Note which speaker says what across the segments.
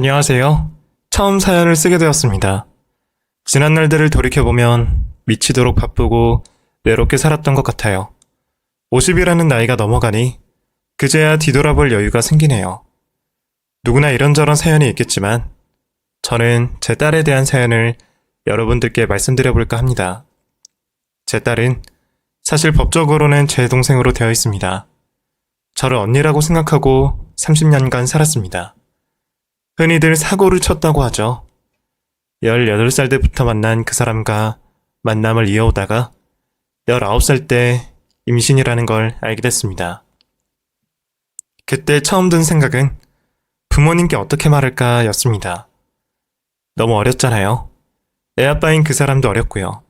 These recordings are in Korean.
Speaker 1: 안녕하세요. 처음 사연을 쓰게 되었습니다. 지난 날들을 돌이켜보면 미치도록 바쁘고 외롭게 살았던 것 같아요. 50이라는 나이가 넘어가니 그제야 뒤돌아볼 여유가 생기네요. 누구나 이런저런 사연이 있겠지만 저는 제 딸에 대한 사연을 여러분들께 말씀드려볼까 합니다. 제 딸은 사실 법적으로는 제 동생으로 되어 있습니다. 저를 언니라고 생각하고 30년간 살았습니다. 흔히들 사고를 쳤다고 하죠. 18살 때부터 만난 그 사람과 만남을 이어오다가 19살 때 임신이라는 걸 알게 됐습니다. 그때 처음 든 생각은 부모님께 어떻게 말할까 였습니다. 너무 어렸잖아요. 애아빠인 그 사람도 어렸고요.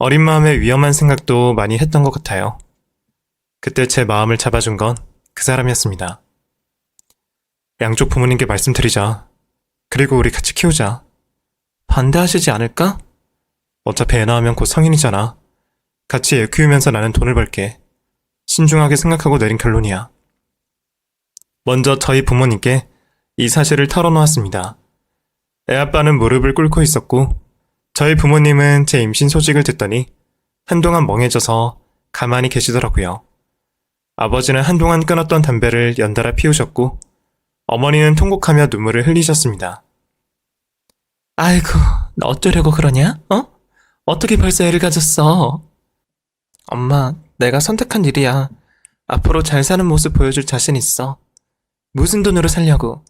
Speaker 1: 어린 마음에 위험한 생각도 많이 했던 것 같아요. 그때 제 마음을 잡아준 건 그 사람이었습니다. 양쪽 부모님께 말씀드리자. 그리고 우리 같이 키우자. 반대하시지 않을까? 어차피 애 낳으면 곧 성인이잖아. 같이 애 키우면서 나는 돈을 벌게. 신중하게 생각하고 내린 결론이야. 먼저 저희 부모님께 이 사실을 털어놓았습니다. 애아빠는 무릎을 꿇고 있었고 저희 부모님은 제 임신 소식을 듣더니 한동안 멍해져서 가만히 계시더라고요. 아버지는 한동안 끊었던 담배를 연달아 피우셨고 어머니는 통곡하며 눈물을 흘리셨습니다. 아이고, 너 어쩌려고 그러냐? 어떻게 벌써 애를 가졌어? 엄마, 내가 선택한 일이야. 앞으로 잘 사는 모습 보여줄 자신 있어. 무슨 돈으로 살려고?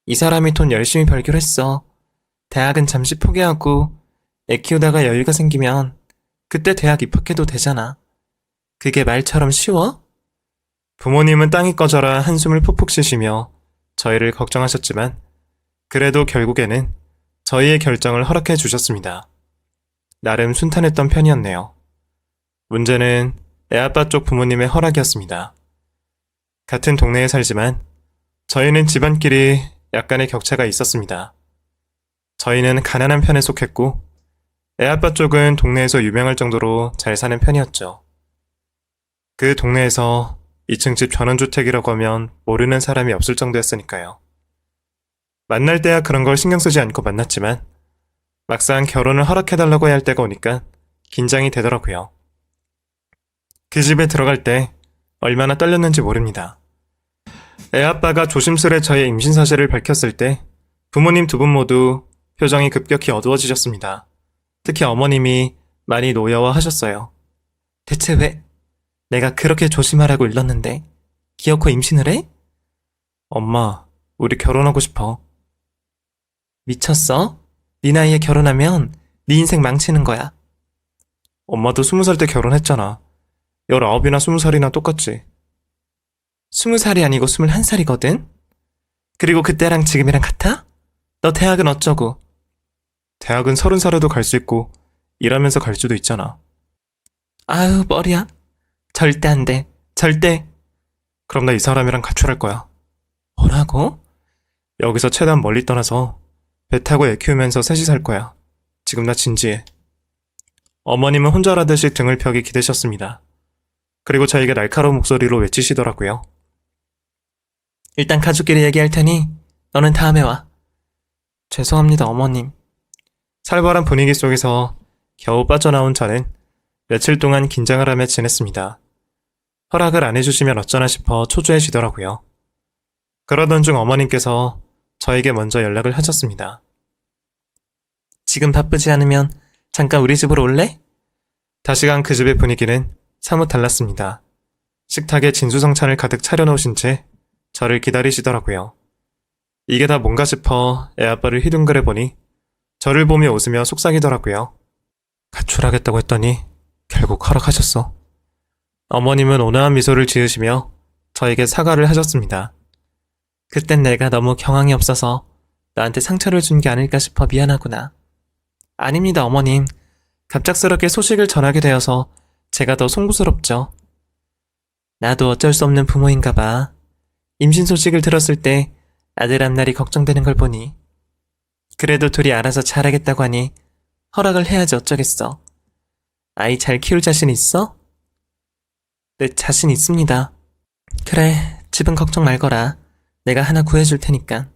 Speaker 1: 이 사람이 돈 열심히 벌기로 했어. 대학은 잠시 포기하고 애 키우다가 여유가 생기면 그때 대학 입학해도 되잖아. 그게 말처럼 쉬워? 부모님은 땅이 꺼져라 한숨을 푹푹 쉬시며 저희를 걱정하셨지만 그래도 결국에는 저희의 결정을 허락해 주셨습니다. 나름 순탄했던 편이었네요. 문제는 애아빠 쪽 부모님의 허락이었습니다. 같은 동네에 살지만 저희는 집안끼리 약간의 격차가 있었습니다. 저희는 가난한 편에 속했고 애아빠 쪽은 동네에서 유명할 정도로 잘 사는 편이었죠. 그 동네에서 2층 집 전원주택이라고 하면 모르는 사람이 없을 정도였으니까요. 만날 때야 그런 걸 신경 쓰지 않고 만났지만 막상 결혼을 허락해달라고 해야 할 때가 오니까 긴장이 되더라고요. 그 집에 들어갈 때 얼마나 떨렸는지 모릅니다. 애아빠가 조심스레 저의 임신 사실을 밝혔을 때 부모님 두 분 모두 표정이 급격히 어두워지셨습니다. 특히 어머님이 많이 노여워하셨어요. 대체 왜? 내가 그렇게 조심하라고 일렀는데 기어코 임신을 해? 엄마, 우리 결혼하고 싶어. 미쳤어? 네 나이에 결혼하면 네 인생 망치는 거야. 엄마도 20살 때 결혼했잖아. 19이나 20살이나 똑같지. 20살이 아니고 21살이거든? 그리고 그때랑 지금이랑 같아? 너 대학은 어쩌고? 대학은 30살에도 갈 수 있고 일하면서 갈 수도 있잖아. 아유, 머리야. 절대 안 돼. 절대. 그럼 나 이 사람이랑 가출할 거야. 뭐라고? 여기서 최대한 멀리 떠나서 배 타고 애 키우면서 셋이 살 거야. 지금 나 진지해. 어머님은 혼절하듯이 등을 펴기 기대셨습니다. 그리고 저에게 날카로운 목소리로 외치시더라고요. 일단 가족끼리 얘기할 테니 너는 다음에 와. 죄송합니다, 어머님. 살벌한 분위기 속에서 겨우 빠져나온 저는 며칠 동안 긴장을 하며 지냈습니다. 허락을 안 해주시면 어쩌나 싶어 초조해지더라고요. 그러던 중 어머님께서 저에게 먼저 연락을 하셨습니다. 지금 바쁘지 않으면 잠깐 우리 집으로 올래? 다시금 그 집의 분위기는 사뭇 달랐습니다. 식탁에 진수성찬을 가득 차려놓으신 채 저를 기다리시더라고요. 이게 다 뭔가 싶어 애아빠를 휘둥그레 보니 저를 보며 웃으며 속삭이더라고요. 가출하겠다고 했더니 결국 허락하셨어. 어머님은 온화한 미소를 지으시며 저에게 사과를 하셨습니다. 그땐 내가 너무 경황이 없어서 나한테 상처를 준 게 아닐까 싶어 미안하구나. 아닙니다, 어머님. 갑작스럽게 소식을 전하게 되어서 제가 더 송구스럽죠. 나도 어쩔 수 없는 부모인가 봐. 임신 소식을 들었을 때 아들 앞날이 걱정되는 걸 보니. 그래도 둘이 알아서 잘하겠다고 하니 허락을 해야지 어쩌겠어. 아이 잘 키울 자신 있어? 네, 자신 있습니다. 그래, 집은 걱정 말거라. 내가 하나 구해줄 테니까.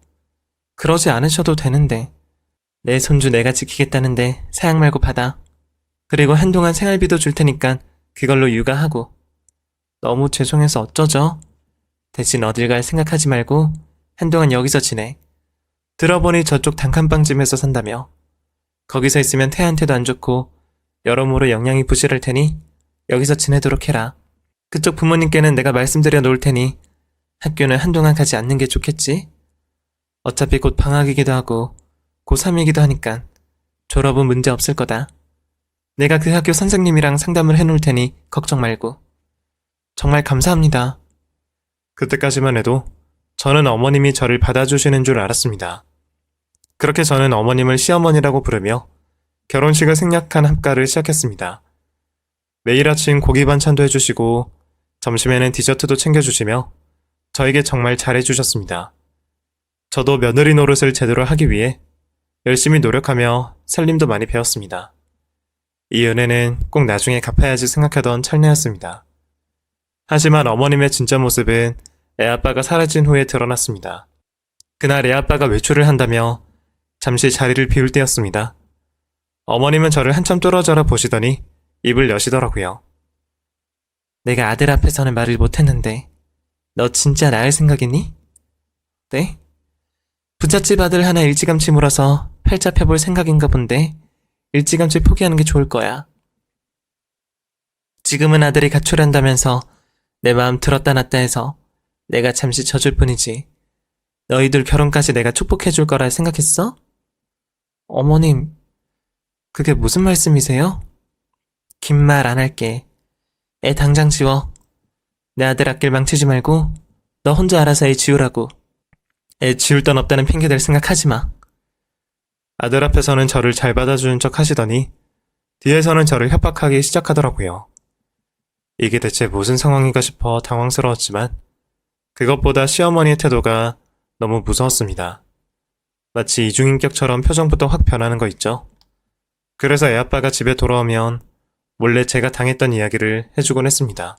Speaker 2: 그러지 않으셔도 되는데. 내 손주 내가 지키겠다는데 사양 말고 받아. 그리고 한동안 생활비도 줄 테니까 그걸로 육아하고. 너무 죄송해서 어쩌죠? 대신 어딜 갈 생각하지 말고 한동안 여기서 지내. 들어보니 저쪽 단칸방집에서 산다며. 거기서 있으면 태아한테도 안 좋고 여러모로 영양이 부실할 테니 여기서 지내도록 해라. 그쪽 부모님께는 내가 말씀드려 놓을 테니 학교는 한동안 가지 않는 게 좋겠지? 어차피 곧 방학이기도 하고 고3이기도 하니까 졸업은 문제 없을 거다. 내가 그 학교 선생님이랑 상담을 해놓을 테니 걱정 말고. 정말 감사합니다.
Speaker 1: 그때까지만 해도 저는 어머님이 저를 받아주시는 줄 알았습니다. 그렇게 저는 어머님을 시어머니라고 부르며 결혼식을 생략한 합가를 시작했습니다. 매일 아침 고기 반찬도 해주시고 점심에는 디저트도 챙겨주시며 저에게 정말 잘해주셨습니다. 저도 며느리 노릇을 제대로 하기 위해 열심히 노력하며 살림도 많이 배웠습니다. 이 은혜는 꼭 나중에 갚아야지 생각하던 찰나였습니다. 하지만 어머님의 진짜 모습은 애아빠가 사라진 후에 드러났습니다. 그날 애아빠가 외출을 한다며 잠시 자리를 비울 때였습니다. 어머님은 저를 한참 떨어져라 보시더니 입을 여시더라고요.
Speaker 2: 내가 아들 앞에서는 말을 못했는데 너 진짜 낳을 생각이니? 네? 부잣집 아들 하나 일찌감치 물어서 팔자 펴볼 생각인가 본데 일찌감치 포기하는 게 좋을 거야. 지금은 아들이 가출한다면서 내 마음 들었다 놨다 해서 내가 잠시 져줄 뿐이지. 너희들 결혼까지 내가 축복해줄 거라 생각했어? 어머님, 그게 무슨 말씀이세요? 긴 말 안 할게. 애 당장 지워. 내 아들 앞길 망치지 말고 너 혼자 알아서 애 지우라고. 애 지울 돈 없다는 핑계 댈 생각하지 마.
Speaker 1: 아들 앞에서는 저를 잘 받아주는 척 하시더니 뒤에서는 저를 협박하기 시작하더라고요. 이게 대체 무슨 상황인가 싶어 당황스러웠지만 그것보다 시어머니의 태도가 너무 무서웠습니다. 마치 이중인격처럼 표정부터 확 변하는 거 있죠. 그래서 애아빠가 집에 돌아오면 몰래 제가 당했던 이야기를 해주곤 했습니다.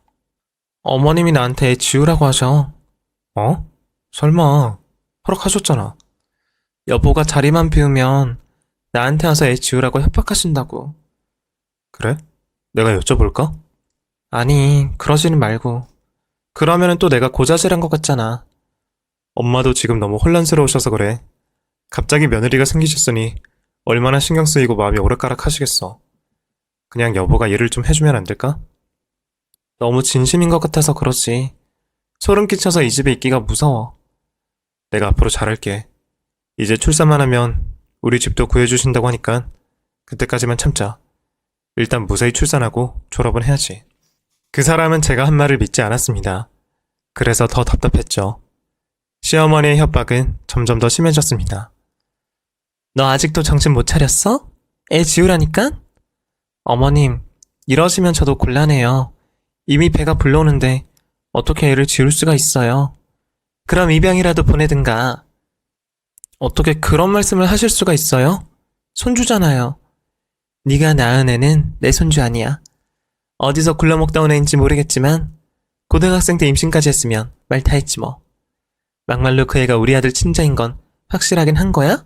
Speaker 2: 어머님이 나한테 애 지우라고 하셔.
Speaker 1: 어? 설마 허락하셨잖아.
Speaker 2: 여보가 자리만 비우면 나한테 와서 애 지우라고 협박하신다고.
Speaker 1: 그래? 내가 여쭤볼까?
Speaker 2: 아니, 그러지는 말고. 그러면은 또 내가 고자질한 것 같잖아.
Speaker 1: 엄마도 지금 너무 혼란스러우셔서 그래. 갑자기 며느리가 생기셨으니 얼마나 신경 쓰이고 마음이 오락가락 하시겠어. 그냥 여보가 일을 좀 해주면 안 될까?
Speaker 2: 너무 진심인 것 같아서 그러지. 소름 끼쳐서 이 집에 있기가 무서워.
Speaker 1: 내가 앞으로 잘할게. 이제 출산만 하면 우리 집도 구해주신다고 하니까 그때까지만 참자. 일단 무사히 출산하고 졸업은 해야지. 그 사람은 제가 한 말을 믿지 않았습니다. 그래서 더 답답했죠. 시어머니의 협박은 점점 더 심해졌습니다.
Speaker 2: 너 아직도 정신 못 차렸어? 애 지우라니까? 어머님, 이러시면 저도 곤란해요. 이미 배가 불러오는데 어떻게 애를 지울 수가 있어요? 그럼 입양이라도 보내든가. 어떻게 그런 말씀을 하실 수가 있어요? 손주잖아요. 네가 낳은 애는 내 손주 아니야. 어디서 굴러먹다 온 애인지 모르겠지만 고등학생 때 임신까지 했으면 말 다 했지 뭐. 막말로 그 애가 우리 아들 친자인 건 확실하긴 한 거야?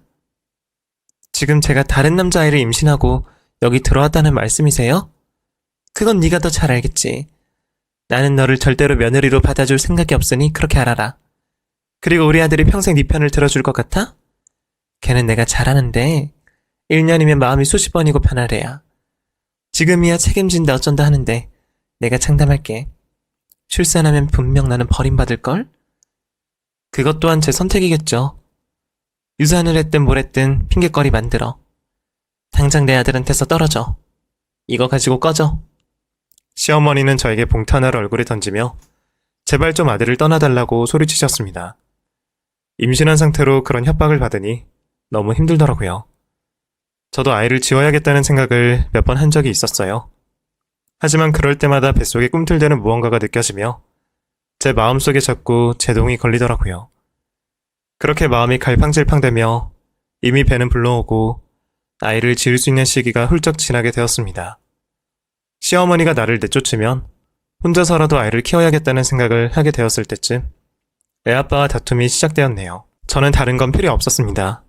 Speaker 2: 지금 제가 다른 남자아이를 임신하고 여기 들어왔다는 말씀이세요? 그건 네가 더 잘 알겠지. 나는 너를 절대로 며느리로 받아줄 생각이 없으니 그렇게 알아라. 그리고 우리 아들이 평생 네 편을 들어줄 것 같아? 걔는 내가 잘 아는데 1년이면 마음이 수십 번이고 변할 애야. 지금이야 책임진다 어쩐다 하는데 내가 장담할게. 출산하면 분명 나는 버림받을걸? 그것 또한 제 선택이겠죠. 유산을 했든 뭘 했든 핑계거리 만들어. 당장 내 아들한테서 떨어져. 이거 가지고 꺼져.
Speaker 1: 시어머니는 저에게 봉투 하나를 얼굴에 던지며 제발 좀 아들을 떠나달라고 소리치셨습니다. 임신한 상태로 그런 협박을 받으니 너무 힘들더라고요. 저도 아이를 지워야겠다는 생각을 몇 번 한 적이 있었어요. 하지만 그럴 때마다 뱃속에 꿈틀대는 무언가가 느껴지며 제 마음속에 자꾸 제동이 걸리더라고요. 그렇게 마음이 갈팡질팡대며 이미 배는 불러오고 아이를 지을 수 있는 시기가 훌쩍 지나게 되었습니다. 시어머니가 나를 내쫓으면 혼자서라도 아이를 키워야겠다는 생각을 하게 되었을 때쯤 애아빠와 다툼이 시작되었네요. 저는 다른 건 필요 없었습니다.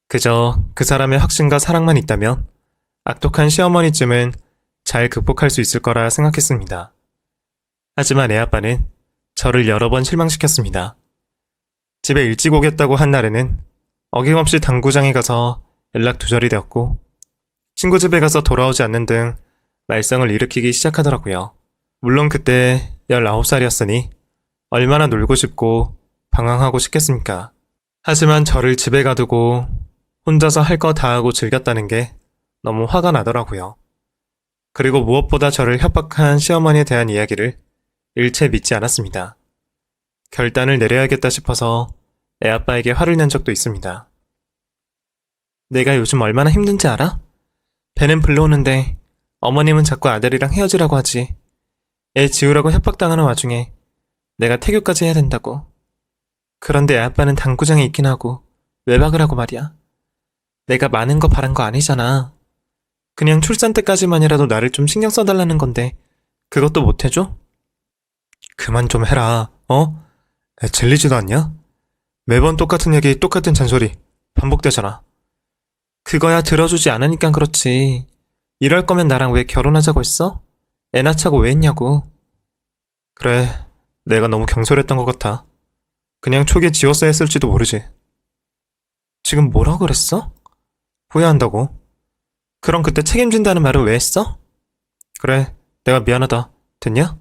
Speaker 1: 그저 그 사람의 확신과 사랑만 있다면 악독한 시어머니쯤은 잘 극복할 수 있을 거라 생각했습니다. 하지만 애아빠는 저를 여러 번 실망시켰습니다. 집에 일찍 오겠다고 한 날에는 어김없이 당구장에 가서 연락 두절이 되었고 친구 집에 가서 돌아오지 않는 등 말썽을 일으키기 시작하더라고요. 물론 그때 19살이었으니 얼마나 놀고 싶고 방황하고 싶겠습니까? 하지만 저를 집에 가두고 혼자서 할 거 다 하고 즐겼다는 게 너무 화가 나더라고요. 그리고 무엇보다 저를 협박한 시어머니에 대한 이야기를 일체 믿지 않았습니다. 결단을 내려야겠다 싶어서 애아빠에게 화를 낸 적도 있습니다. 내가 요즘 얼마나 힘든지 알아? 배는 불러오는데 어머님은 자꾸 아들이랑 헤어지라고 하지. 애 지우라고 협박당하는 와중에 내가 태교까지 해야 된다고. 그런데 애아빠는 당구장에 있긴 하고 외박을 하고 말이야. 내가 많은 거 바란 거 아니잖아. 그냥 출산 때까지만이라도 나를 좀 신경 써달라는 건데 그것도 못 해줘? 그만 좀 해라, 어? 애 질리지도 않냐? 매번 똑같은 얘기, 똑같은 잔소리 반복되잖아. 그거야 들어주지 않으니까 그렇지. 이럴 거면 나랑 왜 결혼하자고 했어? 애 낳자고 왜 했냐고. 그래, 내가 너무 경솔했던 것 같아. 그냥 초기에 지웠어야 했을지도 모르지. 지금 뭐라 그랬어? 후회한다고? 그럼 그때 책임진다는 말을 왜 했어? 그래, 내가 미안하다. 됐냐?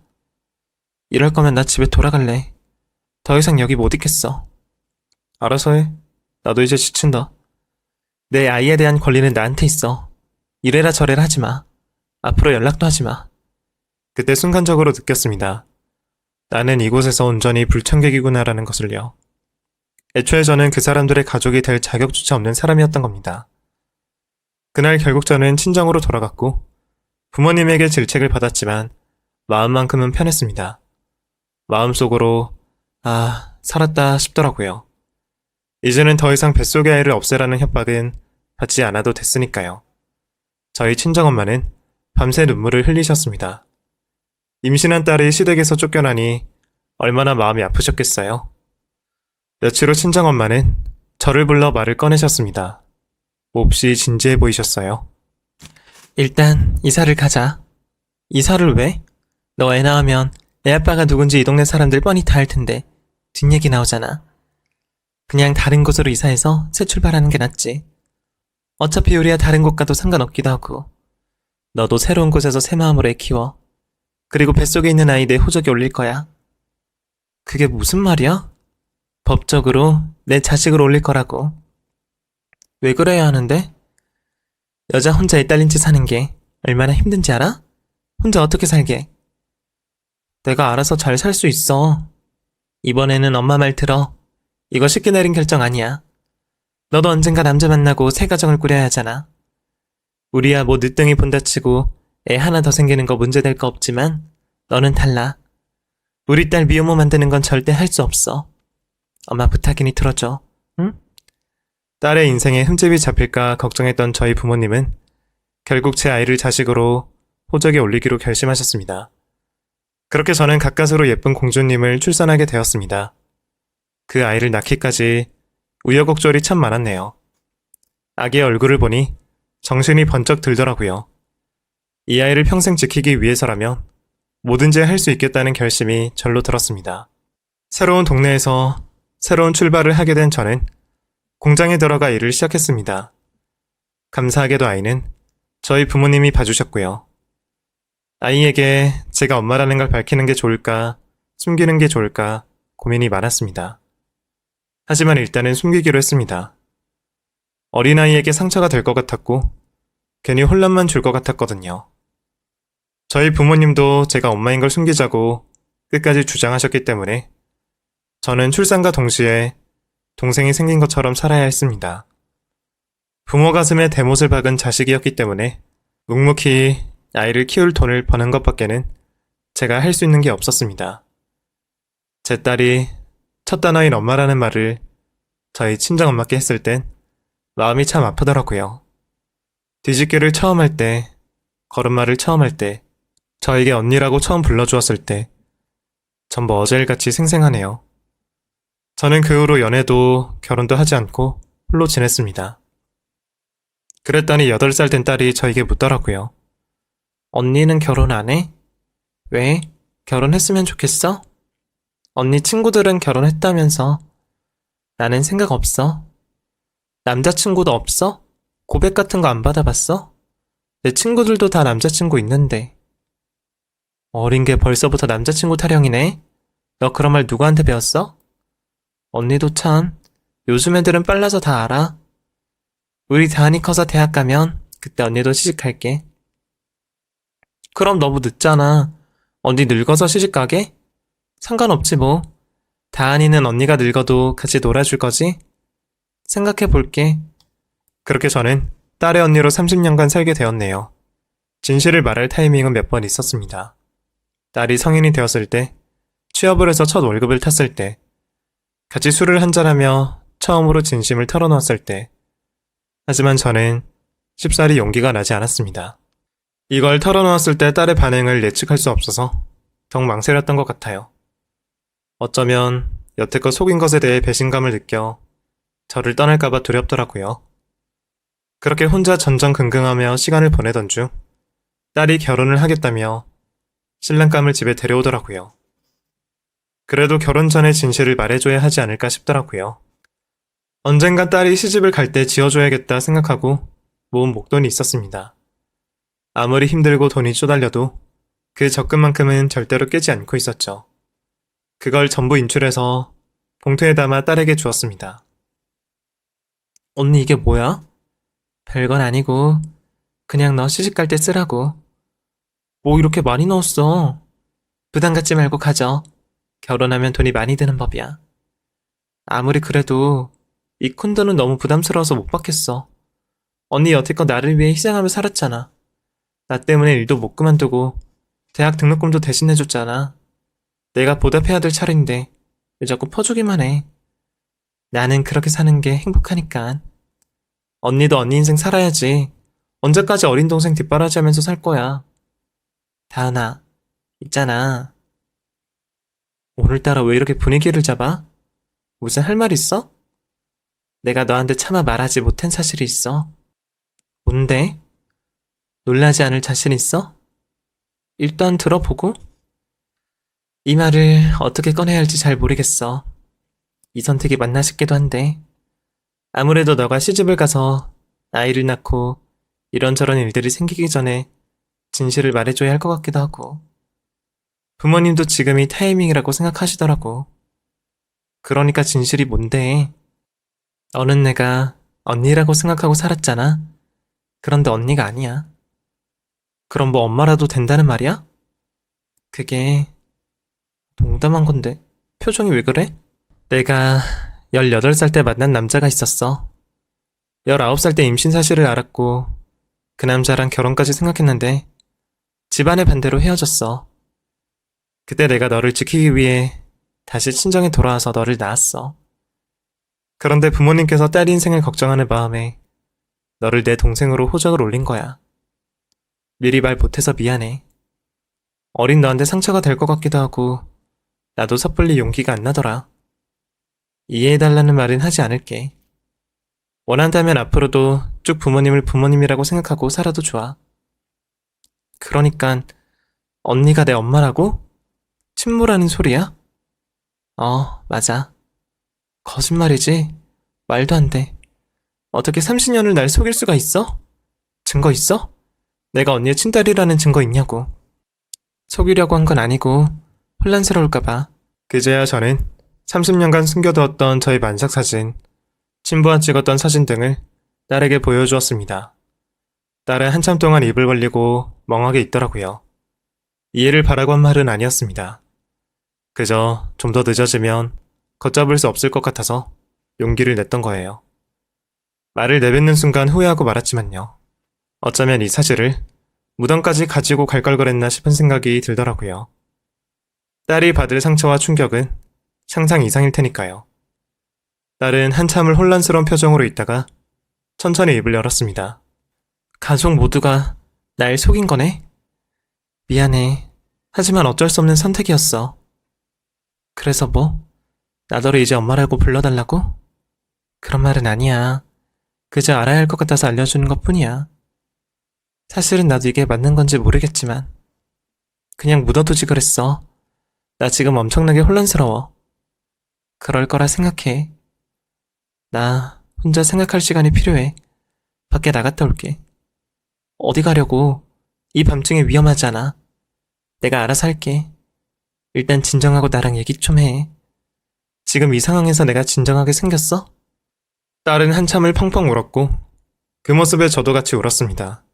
Speaker 1: 이럴 거면 나 집에 돌아갈래. 더 이상 여기 못 있겠어. 알아서 해. 나도 이제 지친다. 내 아이에 대한 권리는 나한테 있어. 이래라 저래라 하지 마. 앞으로 연락도 하지 마. 그때 순간적으로 느꼈습니다. 나는 이곳에서 온전히 불청객이구나라는 것을요. 애초에 저는 그 사람들의 가족이 될 자격조차 없는 사람이었던 겁니다. 그날 결국 저는 친정으로 돌아갔고 부모님에게 질책을 받았지만 마음만큼은 편했습니다. 마음속으로 살았다 싶더라고요. 이제는 더 이상 뱃속의 아이를 없애라는 협박은 받지 않아도 됐으니까요. 저희 친정엄마는 밤새 눈물을 흘리셨습니다. 임신한 딸이 시댁에서 쫓겨나니 얼마나 마음이 아프셨겠어요. 며칠 후 친정엄마는 저를 불러 말을 꺼내셨습니다. 몹시 진지해 보이셨어요.
Speaker 2: 일단 이사를 가자. 이사를 왜? 너 애 낳으면 애 아빠가 누군지 이 동네 사람들 뻔히 다 알 텐데 뒷얘기 나오잖아. 그냥 다른 곳으로 이사해서 새 출발하는 게 낫지. 어차피 우리야 다른 곳 가도 상관없기도 하고. 너도 새로운 곳에서 새 마음으로 애 키워. 그리고 뱃속에 있는 아이 내 호적에 올릴 거야. 그게 무슨 말이야? 법적으로 내 자식을 올릴 거라고. 왜 그래야 하는데? 여자 혼자 애 딸린 채 사는 게 얼마나 힘든지 알아? 혼자 어떻게 살게? 내가 알아서 잘 살 수 있어. 이번에는 엄마 말 들어. 이거 쉽게 내린 결정 아니야. 너도 언젠가 남자 만나고 새 가정을 꾸려야 하잖아. 우리야 뭐 늦둥이 본다 치고 애 하나 더 생기는 거 문제될 거 없지만 너는 달라. 우리 딸 미혼모 만드는 건 절대 할 수 없어. 엄마 부탁이니 들어줘. 응?
Speaker 1: 딸의 인생에 흠집이 잡힐까 걱정했던 저희 부모님은 결국 제 아이를 자식으로 호적에 올리기로 결심하셨습니다. 그렇게 저는 가까스로 예쁜 공주님을 출산하게 되었습니다. 그 아이를 낳기까지 우여곡절이 참 많았네요. 아기의 얼굴을 보니 정신이 번쩍 들더라고요. 이 아이를 평생 지키기 위해서라면 뭐든지 할 수 있겠다는 결심이 절로 들었습니다. 새로운 동네에서 새로운 출발을 하게 된 저는 공장에 들어가 일을 시작했습니다. 감사하게도 아이는 저희 부모님이 봐주셨고요. 아이에게 제가 엄마라는 걸 밝히는 게 좋을까, 숨기는 게 좋을까 고민이 많았습니다. 하지만 일단은 숨기기로 했습니다. 어린아이에게 상처가 될 것 같았고 괜히 혼란만 줄 것 같았거든요. 저희 부모님도 제가 엄마인 걸 숨기자고 끝까지 주장하셨기 때문에 저는 출산과 동시에 동생이 생긴 것처럼 살아야 했습니다. 부모 가슴에 대못을 박은 자식이었기 때문에 묵묵히 아이를 키울 돈을 버는 것밖에는 제가 할 수 있는 게 없었습니다. 제 딸이 첫 단어인 엄마라는 말을 저희 친정엄마께 했을 땐 마음이 참 아프더라고요. 뒤집기를 처음 할 때, 걸음마를 처음 할 때, 저에게 언니라고 처음 불러주었을 때 전부 어제일같이 생생하네요. 저는 그 후로 연애도 결혼도 하지 않고 홀로 지냈습니다. 그랬더니 8살 된 딸이 저에게 묻더라고요.
Speaker 2: 언니는 결혼 안 해? 왜? 결혼했으면 좋겠어? 언니 친구들은 결혼했다면서. 나는 생각 없어. 남자친구도 없어? 고백 같은 거 안 받아봤어? 내 친구들도 다 남자친구 있는데. 어린 게 벌써부터 남자친구 타령이네? 너 그런 말 누구한테 배웠어? 언니도 참, 요즘 애들은 빨라서 다 알아. 우리 다은이 커서 대학 가면 그때 언니도 시집갈게. 그럼 너무 늦잖아. 언니 늙어서 시집 가게? 상관없지 뭐. 다은이는 언니가 늙어도 같이 놀아줄 거지? 생각해 볼게.
Speaker 1: 그렇게 저는 딸의 언니로 30년간 살게 되었네요. 진실을 말할 타이밍은 몇 번 있었습니다. 딸이 성인이 되었을 때, 취업을 해서 첫 월급을 탔을 때, 같이 술을 한잔하며 처음으로 진심을 털어놓았을 때, 하지만 저는 쉽사리 용기가 나지 않았습니다. 이걸 털어놓았을 때 딸의 반응을 예측할 수 없어서 더욱 망설였던 것 같아요. 어쩌면 여태껏 속인 것에 대해 배신감을 느껴 저를 떠날까봐 두렵더라고요. 그렇게 혼자 전전긍긍하며 시간을 보내던 중 딸이 결혼을 하겠다며 신랑감을 집에 데려오더라고요. 그래도 결혼 전에 진실을 말해줘야 하지 않을까 싶더라고요. 언젠간 딸이 시집을 갈 때 지어줘야겠다 생각하고 모은 목돈이 있었습니다. 아무리 힘들고 돈이 쪼달려도 그 적금만큼은 절대로 깨지 않고 있었죠. 그걸 전부 인출해서 봉투에 담아 딸에게 주었습니다.
Speaker 2: 언니 이게 뭐야? 별건 아니고 그냥 너 시집갈 때 쓰라고. 뭐 이렇게 많이 넣었어? 부담 갖지 말고 가져. 결혼하면 돈이 많이 드는 법이야. 아무리 그래도 이 큰 돈은 너무 부담스러워서 못 받겠어. 언니 여태껏 나를 위해 희생하며 살았잖아. 나 때문에 일도 못 그만두고 대학 등록금도 대신 내줬잖아. 내가 보답해야 될 차례인데 왜 자꾸 퍼주기만 해. 나는 그렇게 사는 게 행복하니까. 언니도 언니 인생 살아야지. 언제까지 어린 동생 뒷바라지하면서 살 거야. 다은아, 있잖아. 오늘따라 왜 이렇게 분위기를 잡아? 무슨 할 말 있어? 내가 너한테 차마 말하지 못한 사실이 있어. 뭔데? 놀라지 않을 자신 있어? 일단 들어보고. 이 말을 어떻게 꺼내야 할지 잘 모르겠어. 이 선택이 맞나 싶기도 한데. 아무래도 너가 시집을 가서 아이를 낳고 이런저런 일들이 생기기 전에 진실을 말해줘야 할 것 같기도 하고. 부모님도 지금이 타이밍이라고 생각하시더라고. 그러니까 진실이 뭔데? 너는 내가 언니라고 생각하고 살았잖아. 그런데 언니가 아니야. 그럼 뭐 엄마라도 된다는 말이야? 그게 농담한 건데 표정이 왜 그래? 내가 18살 때 만난 남자가 있었어. 19살 때 임신 사실을 알았고 그 남자랑 결혼까지 생각했는데 집안의 반대로 헤어졌어. 그때 내가 너를 지키기 위해 다시 친정에 돌아와서 너를 낳았어. 그런데 부모님께서 딸 인생을 걱정하는 마음에 너를 내 동생으로 호적을 올린 거야. 미리 말 못해서 미안해. 어린 너한테 상처가 될 것 같기도 하고 나도 섣불리 용기가 안 나더라. 이해해달라는 말은 하지 않을게. 원한다면 앞으로도 쭉 부모님을 부모님이라고 생각하고 살아도 좋아. 그러니깐 언니가 내 엄마라고? 침몰하는 소리야? 맞아. 거짓말이지? 말도 안 돼. 어떻게 30년을 날 속일 수가 있어? 증거 있어? 내가 언니의 친딸이라는 증거 있냐고. 속이려고 한 건 아니고 혼란스러울까봐. 그제야 저는 30년간 숨겨두었던 저의 만삭 사진, 친부와 찍었던 사진 등을 딸에게 보여주었습니다. 딸은 한참 동안 입을 벌리고 멍하게 있더라고요. 이해를 바라고 한 말은 아니었습니다. 그저 좀 더 늦어지면 걷잡을 수 없을 것 같아서 용기를 냈던 거예요. 말을 내뱉는 순간 후회하고 말았지만요. 어쩌면 이 사실을 무덤까지 가지고 갈 걸 그랬나 싶은 생각이 들더라고요. 딸이 받을 상처와 충격은 상상 이상일 테니까요. 딸은 한참을 혼란스러운 표정으로 있다가 천천히 입을 열었습니다. 가족 모두가 날 속인 거네? 미안해. 하지만 어쩔 수 없는 선택이었어. 그래서 뭐? 나더러 이제 엄마라고 불러달라고? 그런 말은 아니야. 그저 알아야 할 것 같아서 알려주는 것 뿐이야. 사실은 나도 이게 맞는 건지 모르겠지만 그냥 묻어두지 그랬어. 나 지금 엄청나게 혼란스러워. 그럴 거라 생각해. 나 혼자 생각할 시간이 필요해. 밖에 나갔다 올게. 어디 가려고? 이 밤중에 위험하잖아. 내가 알아서 할게. 일단 진정하고 나랑 얘기 좀 해. 지금 이 상황에서 내가 진정하게 생겼어?
Speaker 1: 딸은 한참을 펑펑 울었고 그 모습에 저도 같이 울었습니다.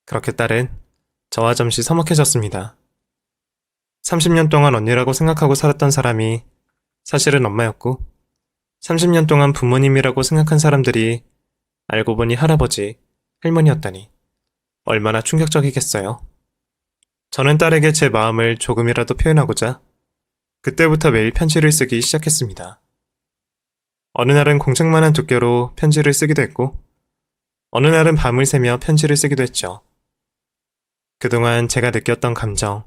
Speaker 1: 그렇게 딸은 저와 잠시 서먹해졌습니다. 30년 동안 언니라고 생각하고 살았던 사람이 사실은 엄마였고 30년 동안 부모님이라고 생각한 사람들이 알고 보니 할아버지, 할머니였다니 얼마나 충격적이겠어요. 저는 딸에게 제 마음을 조금이라도 표현하고자 그때부터 매일 편지를 쓰기 시작했습니다. 어느 날은 공책만한 두께로 편지를 쓰기도 했고 어느 날은 밤을 새며 편지를 쓰기도 했죠. 그동안 제가 느꼈던 감정,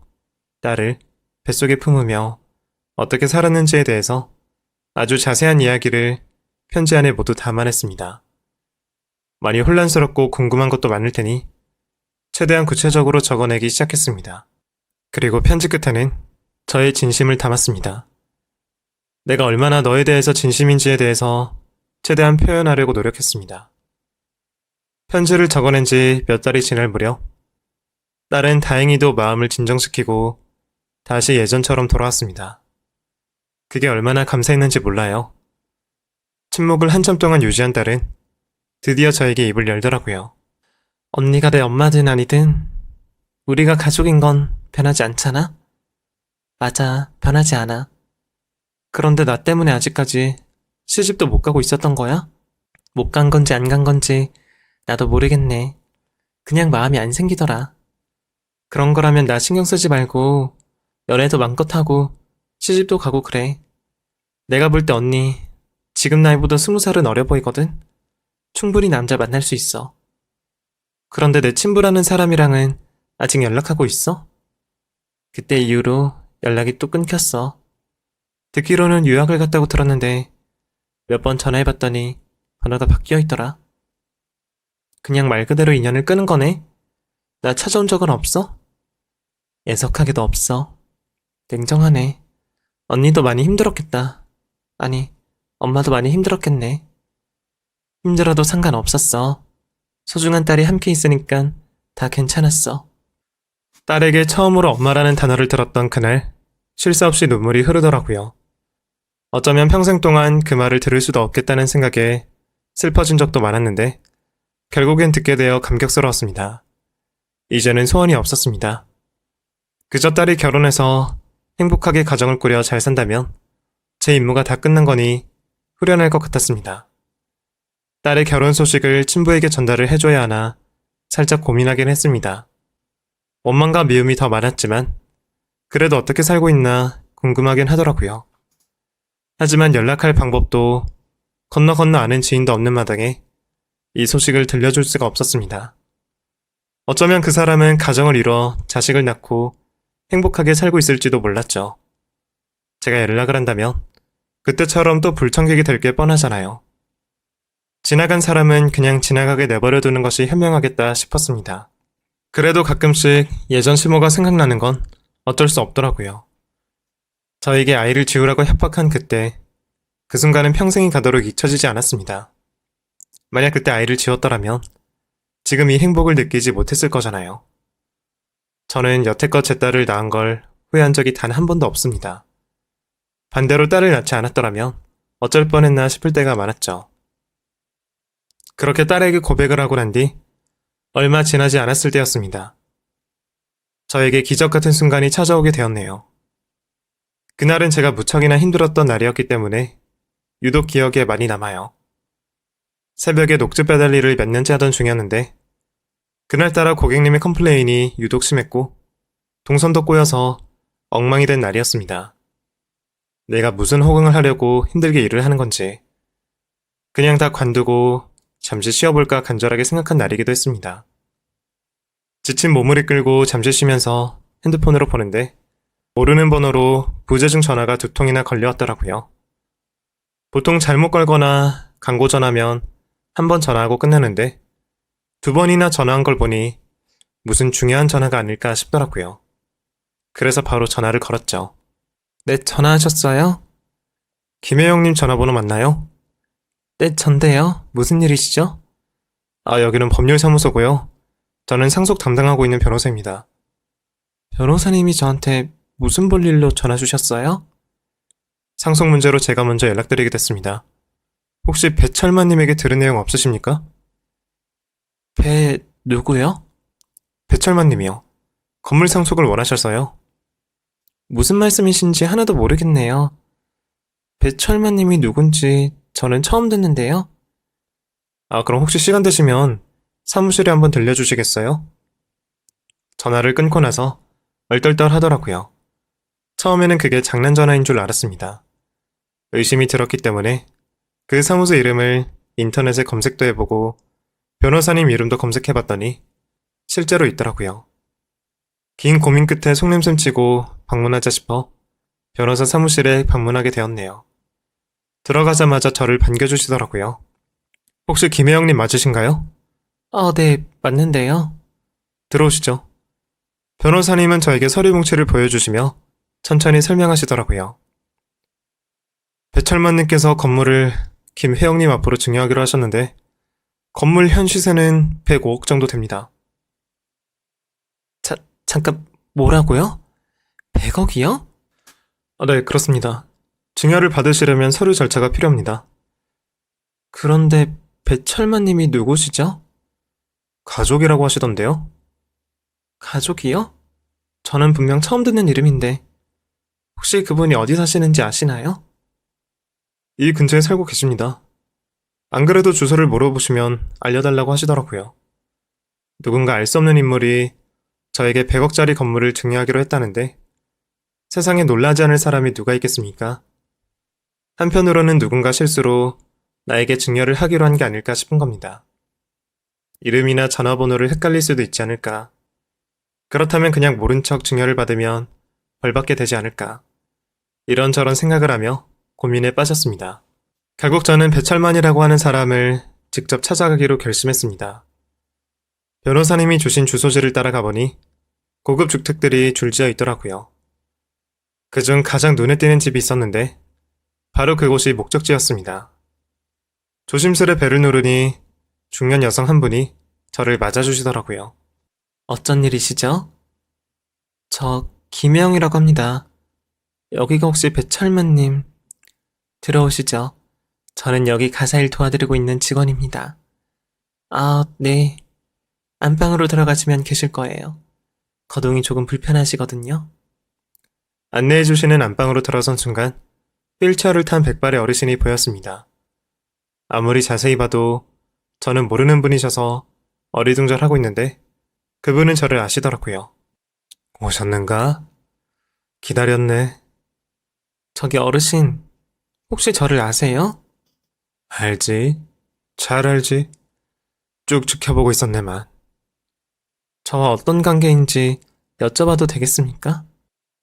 Speaker 1: 딸을 뱃속에 품으며 어떻게 살았는지에 대해서 아주 자세한 이야기를 편지 안에 모두 담아냈습니다. 많이 혼란스럽고 궁금한 것도 많을 테니 최대한 구체적으로 적어내기 시작했습니다. 그리고 편지 끝에는 저의 진심을 담았습니다. 내가 얼마나 너에 대해서 진심인지에 대해서 최대한 표현하려고 노력했습니다. 편지를 적어낸 지 몇 달이 지날 무렵 딸은 다행히도 마음을 진정시키고 다시 예전처럼 돌아왔습니다. 그게 얼마나 감사했는지 몰라요. 침묵을 한참 동안 유지한 딸은 드디어 저에게 입을 열더라고요.
Speaker 2: 언니가 내 엄마든 아니든 우리가 가족인 건 변하지 않잖아? 맞아, 변하지 않아. 그런데 나 때문에 아직까지 시집도 못 가고 있었던 거야? 못 간 건지 안 간 건지 나도 모르겠네. 그냥 마음이 안 생기더라. 그런 거라면 나 신경 쓰지 말고 연애도 마음껏 하고 시집도 가고 그래. 내가 볼 때 언니 지금 나이보다 20살은 어려 보이거든? 충분히 남자 만날 수 있어. 그런데 내 친부라는 사람이랑은 아직 연락하고 있어? 그때 이후로 연락이 또 끊겼어. 듣기로는 유학을 갔다고 들었는데 몇 번 전화해봤더니 번호가 바뀌어 있더라. 그냥 말 그대로 인연을 끄는 거네? 나 찾아온 적은 없어? 애석하게도 없어. 냉정하네. 언니도 많이 힘들었겠다. 아니, 엄마도 많이 힘들었겠네. 힘들어도 상관없었어. 소중한 딸이 함께 있으니까 다 괜찮았어.
Speaker 1: 딸에게 처음으로 엄마라는 단어를 들었던 그날 쉴 새 없이 눈물이 흐르더라고요. 어쩌면 평생 동안 그 말을 들을 수도 없겠다는 생각에 슬퍼진 적도 많았는데 결국엔 듣게 되어 감격스러웠습니다. 이제는 소원이 없었습니다. 그저 딸이 결혼해서 행복하게 가정을 꾸려 잘 산다면 제 임무가 다 끝난 거니 후련할 것 같았습니다. 딸의 결혼 소식을 친부에게 전달을 해줘야 하나 살짝 고민하긴 했습니다. 원망과 미움이 더 많았지만 그래도 어떻게 살고 있나 궁금하긴 하더라고요. 하지만 연락할 방법도 건너 아는 지인도 없는 마당에 이 소식을 들려줄 수가 없었습니다. 어쩌면 그 사람은 가정을 이뤄 자식을 낳고 행복하게 살고 있을지도 몰랐죠. 제가 연락을 한다면 그때처럼 또 불청객이 될 게 뻔하잖아요. 지나간 사람은 그냥 지나가게 내버려두는 것이 현명하겠다 싶었습니다. 그래도 가끔씩 예전 시모가 생각나는 건 어쩔 수 없더라고요. 저에게 아이를 지우라고 협박한 그때, 그 순간은 평생이 가도록 잊혀지지 않았습니다. 만약 그때 아이를 지웠더라면 지금 이 행복을 느끼지 못했을 거잖아요. 저는 여태껏 제 딸을 낳은 걸 후회한 적이 단 한 번도 없습니다. 반대로 딸을 낳지 않았더라면 어쩔 뻔했나 싶을 때가 많았죠. 그렇게 딸에게 고백을 하고 난 뒤 얼마 지나지 않았을 때였습니다. 저에게 기적 같은 순간이 찾아오게 되었네요. 그날은 제가 무척이나 힘들었던 날이었기 때문에 유독 기억에 많이 남아요. 새벽에 녹즙 배달 일을 몇 년째 하던 중이었는데 그날따라 고객님의 컴플레인이 유독 심했고 동선도 꼬여서 엉망이 된 날이었습니다. 내가 무슨 호강을 하려고 힘들게 일을 하는 건지 그냥 다 관두고 잠시 쉬어볼까 간절하게 생각한 날이기도 했습니다. 지친 몸을 이끌고 잠시 쉬면서 핸드폰으로 보는데 모르는 번호로 부재중 전화가 2통이나 걸려왔더라고요. 보통 잘못 걸거나 광고 전화면 한 번 전화하고 끝내는데 2번이나 전화한 걸 보니 무슨 중요한 전화가 아닐까 싶더라고요. 그래서 바로 전화를 걸었죠.
Speaker 2: 네, 전화하셨어요?
Speaker 1: 김혜영님 전화번호 맞나요?
Speaker 2: 네, 전데요. 무슨 일이시죠?
Speaker 1: 아, 여기는 법률사무소고요. 저는 상속 담당하고 있는 변호사입니다.
Speaker 2: 변호사님이 저한테 무슨 볼일로 전화 주셨어요?
Speaker 1: 상속 문제로 제가 먼저 연락드리게 됐습니다. 혹시 배철만님에게 들은 내용 없으십니까?
Speaker 2: 누구요?
Speaker 1: 배철만님이요. 건물 상속을 원하셔서요.
Speaker 2: 무슨 말씀이신지 하나도 모르겠네요. 배철만님이 누군지 저는 처음 듣는데요.
Speaker 1: 아, 그럼 혹시 시간 되시면 사무실에 한번 들려주시겠어요? 전화를 끊고 나서 얼떨떨 하더라고요. 처음에는 그게 장난 전화인 줄 알았습니다. 의심이 들었기 때문에 그 사무소 이름을 인터넷에 검색도 해보고 변호사님 이름도 검색해봤더니 실제로 있더라고요. 긴 고민 끝에 속냄샘 치고 방문하자 싶어 변호사 사무실에 방문하게 되었네요. 들어가자마자 저를 반겨주시더라고요. 혹시 김혜영님 맞으신가요?
Speaker 2: 네, 맞는데요.
Speaker 1: 들어오시죠. 변호사님은 저에게 서류 뭉치를 보여주시며 천천히 설명하시더라고요. 배철만님께서 건물을 김혜영님 앞으로 증여하기로 하셨는데 건물 현 시세는 105억 정도 됩니다.
Speaker 2: 잠깐, 뭐라고요? 100억이요?
Speaker 1: 네, 그렇습니다. 증여를 받으시려면 서류 절차가 필요합니다.
Speaker 2: 그런데 배철만님이 누구시죠?
Speaker 1: 가족이라고 하시던데요?
Speaker 2: 가족이요? 저는 분명 처음 듣는 이름인데 혹시 그분이 어디 사시는지 아시나요?
Speaker 1: 이 근처에 살고 계십니다. 안 그래도 주소를 물어보시면 알려달라고 하시더라고요. 누군가 알 수 없는 인물이 저에게 100억짜리 건물을 증여하기로 했다는데 세상에 놀라지 않을 사람이 누가 있겠습니까? 한편으로는 누군가 실수로 나에게 증여를 하기로 한 게 아닐까 싶은 겁니다. 이름이나 전화번호를 헷갈릴 수도 있지 않을까. 그렇다면 그냥 모른 척 증여를 받으면 벌받게 되지 않을까. 이런저런 생각을 하며 고민에 빠졌습니다. 결국 저는 배철만이라고 하는 사람을 직접 찾아가기로 결심했습니다. 변호사님이 주신 주소지를 따라가 보니 고급 주택들이 줄지어 있더라고요. 그중 가장 눈에 띄는 집이 있었는데 바로 그곳이 목적지였습니다. 조심스레 배를 누르니 중년 여성 한 분이 저를 맞아주시더라고요.
Speaker 2: 어쩐 일이시죠? 저 김혜영이라고 합니다. 여기가 혹시 배철만님 들어오시죠? 저는 여기 가사일 도와드리고 있는 직원입니다. 네. 안방으로 들어가시면 계실 거예요. 거동이 조금 불편하시거든요.
Speaker 1: 안내해주시는 안방으로 들어선 순간 휠체어를 탄 백발의 어르신이 보였습니다. 아무리 자세히 봐도 저는 모르는 분이셔서 어리둥절하고 있는데 그분은 저를 아시더라고요. 오셨는가? 기다렸네.
Speaker 2: 저기 어르신, 혹시 저를 아세요?
Speaker 1: 알지? 잘 알지? 쭉 지켜보고 있었네만.
Speaker 2: 저와 어떤 관계인지 여쭤봐도 되겠습니까?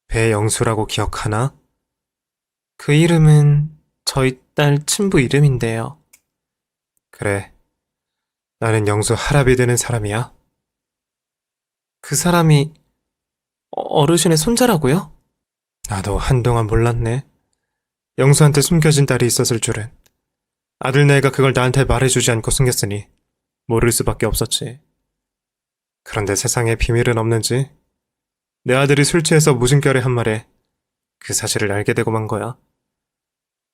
Speaker 1: 배영수라고 기억하나?
Speaker 2: 그 이름은 저희 딸 친부 이름인데요.
Speaker 1: 그래. 나는 영수 할아비 되는 사람이야.
Speaker 2: 그 사람이 어르신의 손자라고요?
Speaker 1: 나도 한동안 몰랐네. 영수한테 숨겨진 딸이 있었을 줄은. 아들내가 그걸 나한테 말해주지 않고 숨겼으니 모를 수밖에 없었지. 그런데 세상에 비밀은 없는지 내 아들이 술 취해서 무심결에 한 말에 그 사실을 알게 되고 만 거야.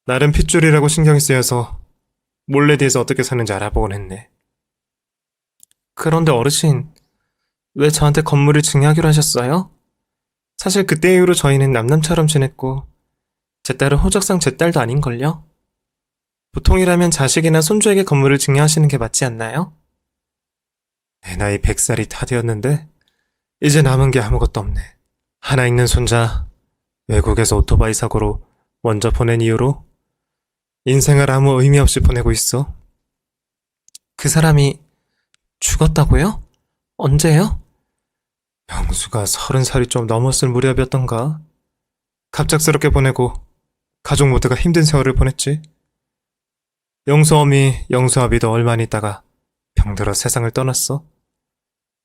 Speaker 1: 나름 핏줄이라고 신경이 쓰여서 몰래 뒤에서 어떻게 사는지 알아보곤 했네.
Speaker 2: 그런데 어르신, 왜 저한테 건물을 증여하기로 하셨어요? 사실 그때 이후로 저희는 남남처럼 지냈고 제 딸은 호적상 제 딸도 아닌걸요? 보통이라면 자식이나 손주에게 건물을 증여하시는 게 맞지 않나요?
Speaker 1: 내 나이 100살이 다 되었는데 이제 남은 게 아무것도 없네. 하나 있는 손자 외국에서 오토바이 사고로 먼저 보낸 이후로 인생을 아무 의미 없이 보내고 있어.
Speaker 2: 그 사람이 죽었다고요? 언제요?
Speaker 1: 영수가 30살이 좀 넘었을 무렵이었던가. 갑작스럽게 보내고 가족 모두가 힘든 세월을 보냈지. 영수아비도 얼마 안 있다가 병들어 세상을 떠났어.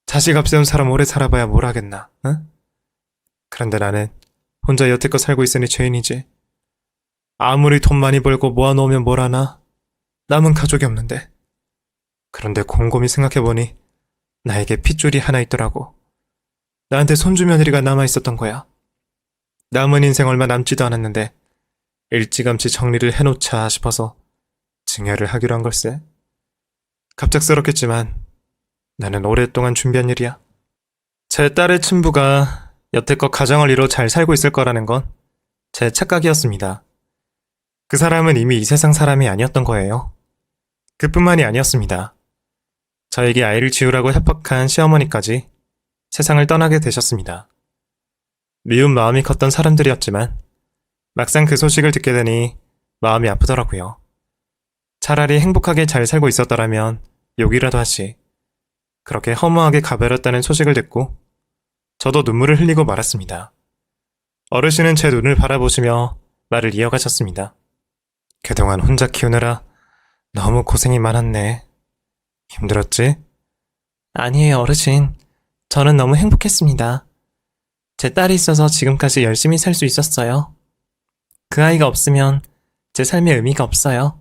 Speaker 1: 자식 앞세운 사람 오래 살아봐야 뭘 하겠나, 응? 그런데 나는 혼자 여태껏 살고 있으니 죄인이지. 아무리 돈 많이 벌고 모아놓으면 뭘 하나? 남은 가족이 없는데. 그런데 곰곰이 생각해보니 나에게 핏줄이 하나 있더라고. 나한테 손주 며느리가 남아있었던 거야. 남은 인생 얼마 남지도 않았는데 일찌감치 정리를 해놓자 싶어서 증여를 하기로 한 걸세. 갑작스럽겠지만 나는 오랫동안 준비한 일이야. 제 딸의 친부가 여태껏 가정을 이뤄 잘 살고 있을 거라는 건 제 착각이었습니다. 그 사람은 이미 이 세상 사람이 아니었던 거예요. 그뿐만이 아니었습니다. 저에게 아이를 지우라고 협박한 시어머니까지 세상을 떠나게 되셨습니다. 미운 마음이 컸던 사람들이었지만 막상 그 소식을 듣게 되니 마음이 아프더라고요. 차라리 행복하게 잘 살고 있었더라면 욕이라도 하지. 그렇게 허무하게 가버렸다는 소식을 듣고 저도 눈물을 흘리고 말았습니다. 어르신은 제 눈을 바라보시며 말을 이어가셨습니다. 그동안 혼자 키우느라 너무 고생이 많았네. 힘들었지?
Speaker 2: 아니에요, 어르신. 저는 너무 행복했습니다. 제 딸이 있어서 지금까지 열심히 살 수 있었어요. 그 아이가 없으면 제 삶의 의미가 없어요.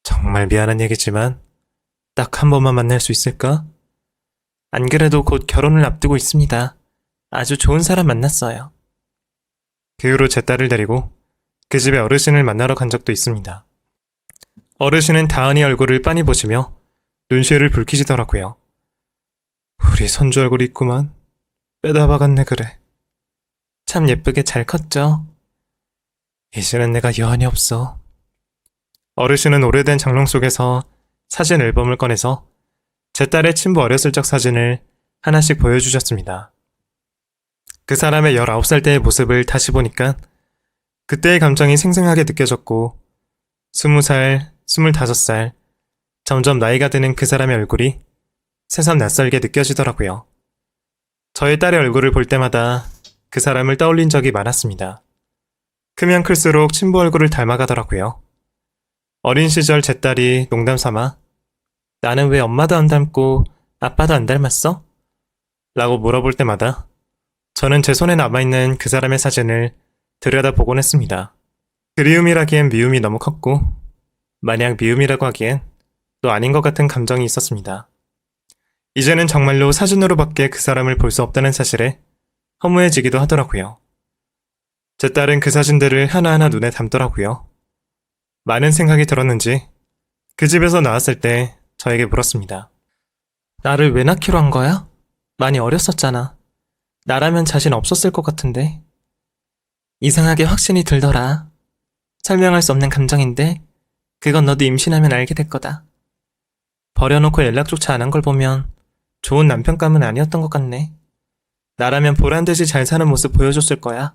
Speaker 1: 정말 미안한 얘기지만 딱 한 번만 만날 수 있을까?
Speaker 2: 안 그래도 곧 결혼을 앞두고 있습니다. 아주 좋은 사람 만났어요.
Speaker 1: 그 후로 제 딸을 데리고 그 집에 어르신을 만나러 간 적도 있습니다. 어르신은 다은이 얼굴을 빤히 보시며 눈시울을 붉히시더라고요. 우리 손주 얼굴이 있구만. 빼다 박았네 그래.
Speaker 2: 참 예쁘게 잘 컸죠?
Speaker 1: 이제는 내가 여한이 없어. 어르신은 오래된 장롱 속에서 사진 앨범을 꺼내서 제 딸의 친부 어렸을 적 사진을 하나씩 보여주셨습니다. 그 사람의 19살 때의 모습을 다시 보니까 그때의 감정이 생생하게 느껴졌고 20살, 25살 점점 나이가 드는 그 사람의 얼굴이 새삼 낯설게 느껴지더라고요. 저의 딸의 얼굴을 볼 때마다 그 사람을 떠올린 적이 많았습니다. 크면 클수록 친부 얼굴을 닮아가더라고요. 어린 시절 제 딸이 농담 삼아 나는 왜 엄마도 안 닮고 아빠도 안 닮았어? 라고 물어볼 때마다 저는 제 손에 남아있는 그 사람의 사진을 들여다보곤 했습니다. 그리움이라기엔 미움이 너무 컸고 만약 미움이라고 하기엔 또 아닌 것 같은 감정이 있었습니다. 이제는 정말로 사진으로밖에 그 사람을 볼 수 없다는 사실에 허무해지기도 하더라고요. 제 딸은 그 사진들을 하나하나 눈에 담더라고요. 많은 생각이 들었는지 그 집에서 나왔을 때 저에게 물었습니다.
Speaker 2: 나를 왜 낳기로 한 거야? 많이 어렸었잖아. 나라면 자신 없었을 것 같은데. 이상하게 확신이 들더라. 설명할 수 없는 감정인데 그건 너도 임신하면 알게 될 거다. 버려놓고 연락조차 안 한 걸 보면 좋은 남편감은 아니었던 것 같네. 나라면 보란듯이 잘 사는 모습 보여줬을 거야.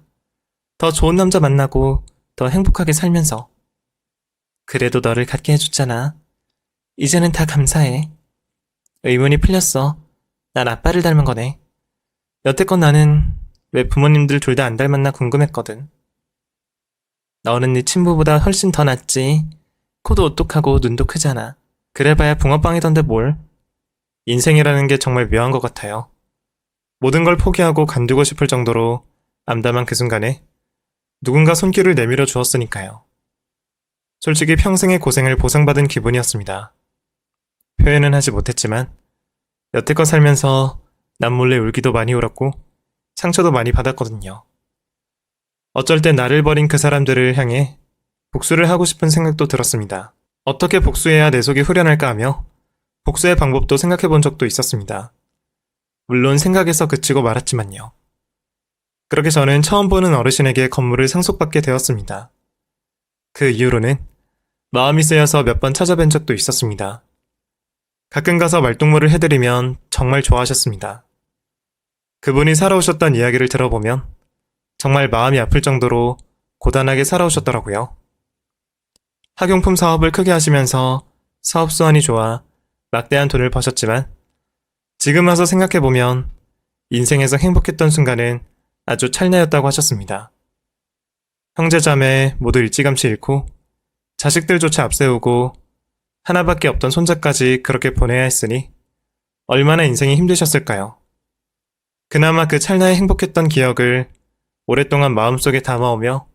Speaker 2: 더 좋은 남자 만나고 더 행복하게 살면서. 그래도 너를 갖게 해줬잖아. 이제는 다 감사해. 의문이 풀렸어. 난 아빠를 닮은 거네. 여태껏 나는 왜 부모님들 둘 다 안 닮았나 궁금했거든. 너는 네 친부보다 훨씬 더 낫지. 코도 오똑하고 눈도 크잖아. 그래봐야 붕어빵이던데 뭘.
Speaker 1: 인생이라는 게 정말 묘한 것 같아요. 모든 걸 포기하고 간두고 싶을 정도로 암담한 그 순간에 누군가 손길을 내밀어 주었으니까요. 솔직히 평생의 고생을 보상받은 기분이었습니다. 표현은 하지 못했지만 여태껏 살면서 남몰래 울기도 많이 울었고 상처도 많이 받았거든요. 어쩔 때 나를 버린 그 사람들을 향해 복수를 하고 싶은 생각도 들었습니다. 어떻게 복수해야 내 속이 후련할까 하며 복수의 방법도 생각해 본 적도 있었습니다. 물론 생각에서 그치고 말았지만요. 그렇게 저는 처음 보는 어르신에게 건물을 상속받게 되었습니다. 그 이후로는 마음이 쓰여서 몇 번 찾아뵌 적도 있었습니다. 가끔 가서 말동무를 해드리면 정말 좋아하셨습니다. 그분이 살아오셨던 이야기를 들어보면 정말 마음이 아플 정도로 고단하게 살아오셨더라고요. 학용품 사업을 크게 하시면서 사업 수완이 좋아 막대한 돈을 버셨지만 지금 와서 생각해보면 인생에서 행복했던 순간은 아주 찰나였다고 하셨습니다. 형제자매 모두 일찌감치 잃고 자식들조차 앞세우고 하나밖에 없던 손자까지 그렇게 보내야 했으니 얼마나 인생이 힘드셨을까요? 그나마 그 찰나에 행복했던 기억을 오랫동안 마음속에 담아오며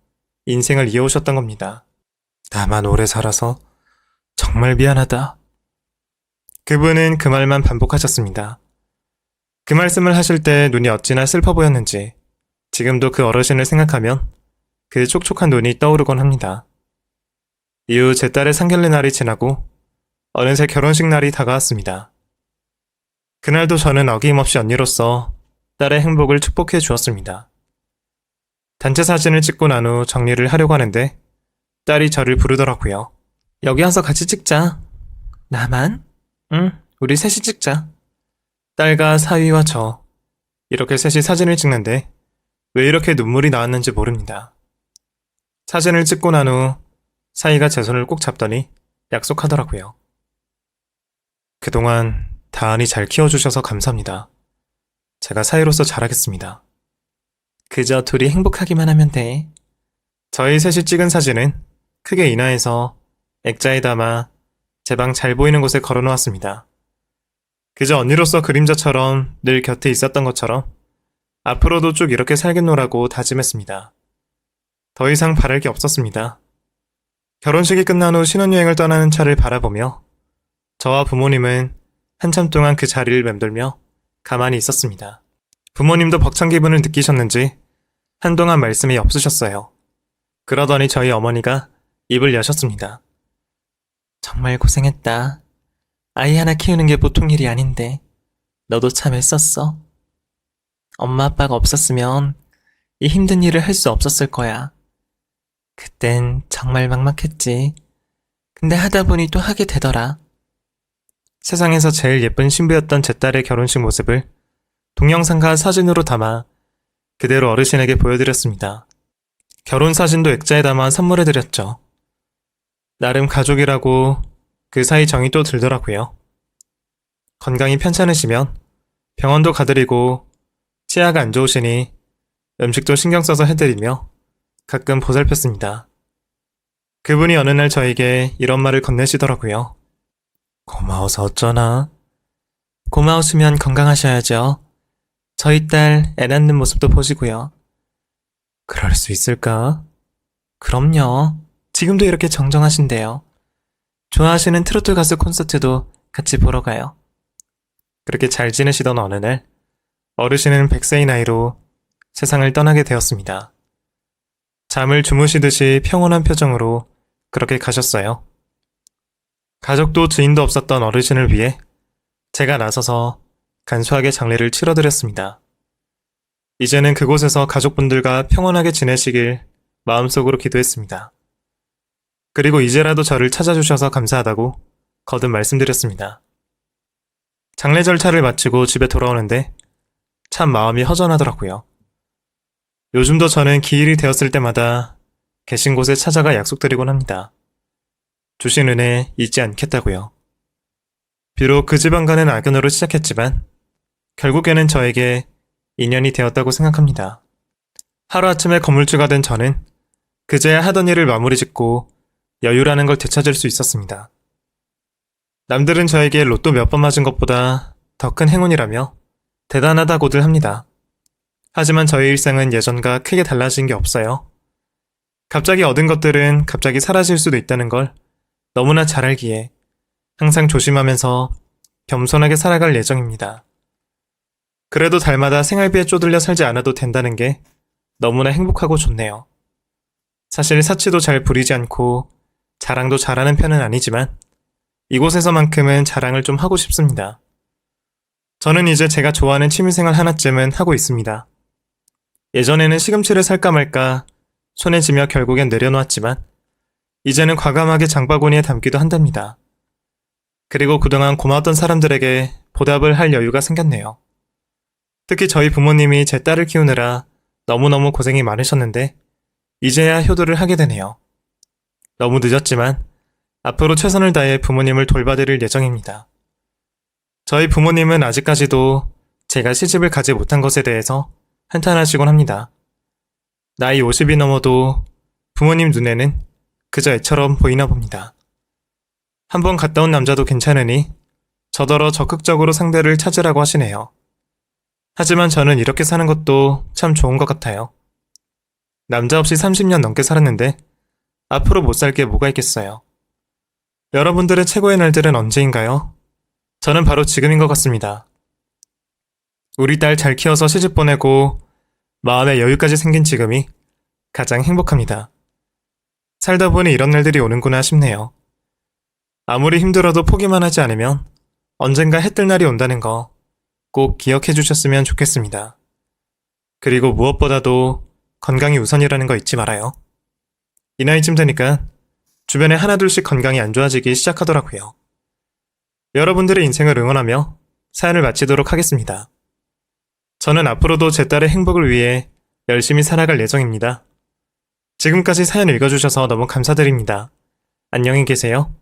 Speaker 1: 인생을 이어오셨던 겁니다. 나만 오래 살아서 정말 미안하다. 그분은 그 말만 반복하셨습니다. 그 말씀을 하실 때 눈이 어찌나 슬퍼 보였는지 지금도 그 어르신을 생각하면 그 촉촉한 눈이 떠오르곤 합니다. 이후 제 딸의 상견례 날이 지나고 어느새 결혼식 날이 다가왔습니다. 그날도 저는 어김없이 언니로서 딸의 행복을 축복해 주었습니다. 단체 사진을 찍고 난 후 정리를 하려고 하는데 딸이 저를 부르더라고요.
Speaker 2: 여기 와서 같이 찍자. 나만? 응, 우리 셋이 찍자.
Speaker 1: 딸과 사위와 저 이렇게 셋이 사진을 찍는데 왜 이렇게 눈물이 나왔는지 모릅니다. 사진을 찍고 난 후 사위가 제 손을 꼭 잡더니 약속하더라고요. 그동안 다은이 잘 키워주셔서 감사합니다. 제가 사위로서 잘하겠습니다.
Speaker 2: 그저 둘이 행복하기만 하면 돼.
Speaker 1: 저희 셋이 찍은 사진은 크게 인화해서 액자에 담아 제 방 잘 보이는 곳에 걸어놓았습니다. 그저 언니로서 그림자처럼 늘 곁에 있었던 것처럼 앞으로도 쭉 이렇게 살겠노라고 다짐했습니다. 더 이상 바랄 게 없었습니다. 결혼식이 끝난 후 신혼여행을 떠나는 차를 바라보며 저와 부모님은 한참 동안 그 자리를 맴돌며 가만히 있었습니다. 부모님도 벅찬 기분을 느끼셨는지 한동안 말씀이 없으셨어요. 그러더니 저희 어머니가 입을 여셨습니다.
Speaker 2: 정말 고생했다. 아이 하나 키우는 게 보통 일이 아닌데 너도 참 애썼어. 엄마 아빠가 없었으면 이 힘든 일을 할 수 없었을 거야. 그땐 정말 막막했지. 근데 하다 보니 또 하게 되더라.
Speaker 1: 세상에서 제일 예쁜 신부였던 제 딸의 결혼식 모습을 동영상과 사진으로 담아 그대로 어르신에게 보여드렸습니다. 결혼 사진도 액자에 담아 선물해드렸죠. 나름 가족이라고 그 사이 정이 또 들더라고요. 건강이 편찮으시면 병원도 가드리고 치아가 안 좋으시니 음식도 신경 써서 해드리며 가끔 보살폈습니다. 그분이 어느 날 저에게 이런 말을 건네시더라고요. 고마워서 어쩌나?
Speaker 2: 고마우시면 건강하셔야죠. 저희 딸 애 낳는 모습도 보시고요.
Speaker 1: 그럴 수 있을까?
Speaker 2: 그럼요. 지금도 이렇게 정정하신대요. 좋아하시는 트로트 가수 콘서트도 같이 보러 가요.
Speaker 1: 그렇게 잘 지내시던 어느 날 어르신은 100세의 나이로 세상을 떠나게 되었습니다. 잠을 주무시듯이 평온한 표정으로 그렇게 가셨어요. 가족도 지인도 없었던 어르신을 위해 제가 나서서 간소하게 장례를 치러드렸습니다. 이제는 그곳에서 가족분들과 평온하게 지내시길 마음속으로 기도했습니다. 그리고 이제라도 저를 찾아주셔서 감사하다고 거듭 말씀드렸습니다. 장례 절차를 마치고 집에 돌아오는데 참 마음이 허전하더라고요. 요즘도 저는 기일이 되었을 때마다 계신 곳에 찾아가 약속드리곤 합니다. 주신 은혜 잊지 않겠다고요. 비록 그 집안과는 악연으로 시작했지만 결국에는 저에게 인연이 되었다고 생각합니다. 하루아침에 건물주가 된 저는 그제야 하던 일을 마무리 짓고 여유라는 걸 되찾을 수 있었습니다. 남들은 저에게 로또 몇 번 맞은 것보다 더 큰 행운이라며 대단하다고들 합니다. 하지만 저의 일상은 예전과 크게 달라진 게 없어요. 갑자기 얻은 것들은 갑자기 사라질 수도 있다는 걸 너무나 잘 알기에 항상 조심하면서 겸손하게 살아갈 예정입니다. 그래도 달마다 생활비에 쪼들려 살지 않아도 된다는 게 너무나 행복하고 좋네요. 사실 사치도 잘 부리지 않고 자랑도 잘하는 편은 아니지만 이곳에서만큼은 자랑을 좀 하고 싶습니다. 저는 이제 제가 좋아하는 취미생활 하나쯤은 하고 있습니다. 예전에는 시금치를 살까 말까 손에 쥐며 결국엔 내려놓았지만 이제는 과감하게 장바구니에 담기도 한답니다. 그리고 그동안 고마웠던 사람들에게 보답을 할 여유가 생겼네요. 특히 저희 부모님이 제 딸을 키우느라 너무너무 고생이 많으셨는데 이제야 효도를 하게 되네요. 너무 늦었지만 앞으로 최선을 다해 부모님을 돌봐드릴 예정입니다. 저희 부모님은 아직까지도 제가 시집을 가지 못한 것에 대해서 한탄하시곤 합니다. 나이 50이 넘어도 부모님 눈에는 그저 애처럼 보이나 봅니다. 한번 갔다 온 남자도 괜찮으니 저더러 적극적으로 상대를 찾으라고 하시네요. 하지만 저는 이렇게 사는 것도 참 좋은 것 같아요. 남자 없이 30년 넘게 살았는데 앞으로 못 살 게 뭐가 있겠어요. 여러분들의 최고의 날들은 언제인가요? 저는 바로 지금인 것 같습니다. 우리 딸 잘 키워서 시집 보내고 마음의 여유까지 생긴 지금이 가장 행복합니다. 살다 보니 이런 날들이 오는구나 싶네요. 아무리 힘들어도 포기만 하지 않으면 언젠가 해 뜰 날이 온다는 거 꼭 기억해 주셨으면 좋겠습니다. 그리고 무엇보다도 건강이 우선이라는 거 잊지 말아요. 이 나이쯤 되니까 주변에 하나둘씩 건강이 안 좋아지기 시작하더라고요. 여러분들의 인생을 응원하며 사연을 마치도록 하겠습니다. 저는 앞으로도 제 딸의 행복을 위해 열심히 살아갈 예정입니다. 지금까지 사연 읽어주셔서 너무 감사드립니다. 안녕히 계세요.